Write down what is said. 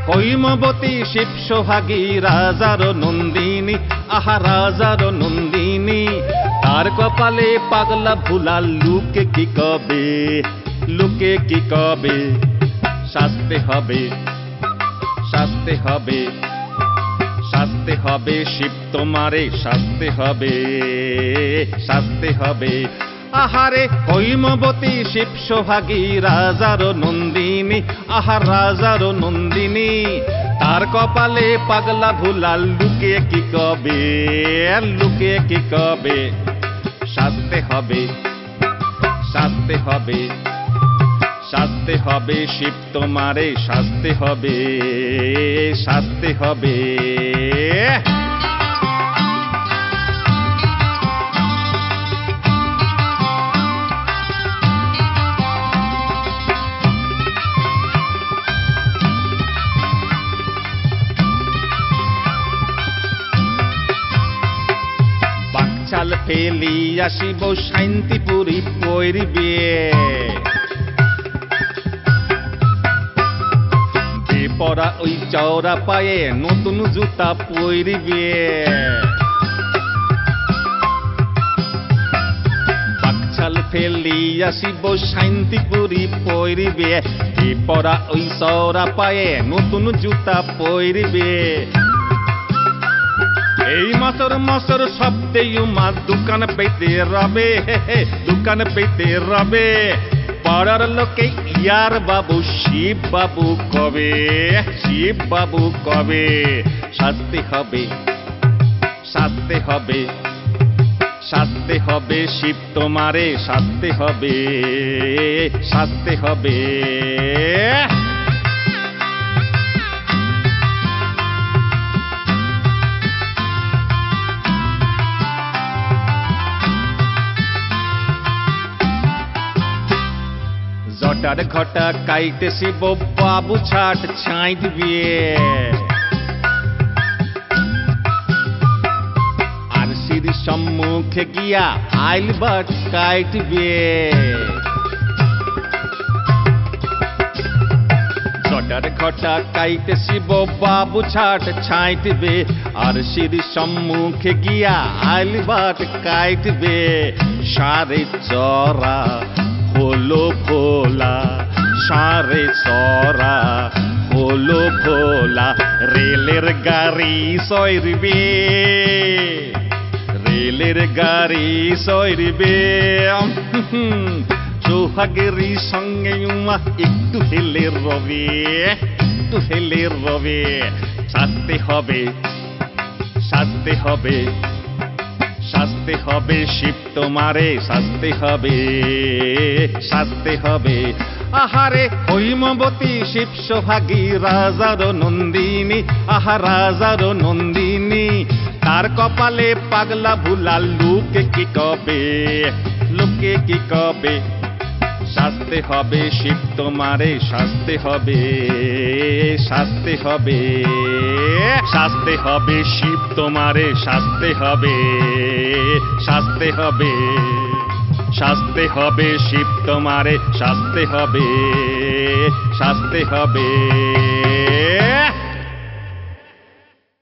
হৈমবতী শিব সোহাগী রাজার নন্দিনী, আহা রাজার নন্দিনী। তার কপালে পাগলা ভুলা লোকে কি কবে, লোকে কি কবে। শাস্তে হবে, শাস্তে হবে, শাস্তে হবে শিব তোমারে, শাস্তে হবে, শাস্তে হবে। আহারে হৈমবতী শিব সোহাগী রাজার নন্দিনী, আহা রাজার নন্দিনী। তার কপালে পাগলা ভুলা লোকে কি কবে, লোকে কি কবে। শাস্তে হবে, শাস্তে হবে, শাস্তে হবে শিব তোমারে, শাস্তে হবে, শাস্তে হবে। বাকছাল ফেলি আসিব শান্তিপুরি পইরিবে, পরা ওই চওড়া পায়ে নতুন জুতা পইরিবে। বাকছাল ফেলি আসিব শান্তিপুরি পইরিবে, পরা ওই চওড়া পায়ে নতুন জুতা পইরিবে। এই মাসর মাসর শব্দে উমা দোকান পেতে রবে, দোকান পেতে রবে। পাড়ার লোকে ইয়ার বাবু শিব বাবু কবে, শিব বাবু কবে। শাস্তি হবে, শাস্তি হবে, শাস্তি হবে শিব তোমারে, শাস্তি হবে, শাস্তি হবে। জটার ঘটা কাইতে শিব বাবু ছাট ছাই দিবে, আর শির সম্মুখে গিয়া আইল বাট কাইটবে। জটার ঘটা কাইতে শিব বাবু ছাট ছাইটবে, আর শির সম্মুখে গিয়া আইল বাট কাইটবে। সারে চরা হলো ভোলা, সারে চরা হলো ভোলা। রেলের গাড়ি সইরবে, রেলের গাড়ি সইরবে। সোহাগেরই সঙ্গে উমা একটু হেলে রবে, একটু হেলে রবে। শাস্তি হবে, শাস্তি হবে, শাস্তি হবে শিব তোমারে, শাস্তি হবে, শাস্তি হবে। আহারে হৈমবতী শিব সোহাগী রাজার নন্দিনী, আহা রাজার নন্দিনী। তার কপালে পাগলা ভুলা লোকে কি কবে, লোকে কি কবে। শাস্তি হবে শিব তোমারে, শাস্তি হবে, শাস্তি হবে, শাস্তি হবে শিব তোমারে, শাস্তি হবে, শাস্তি হবে, শাস্তি হবে শিব তোমারে, শাস্তি হবে, শাস্তি হবে।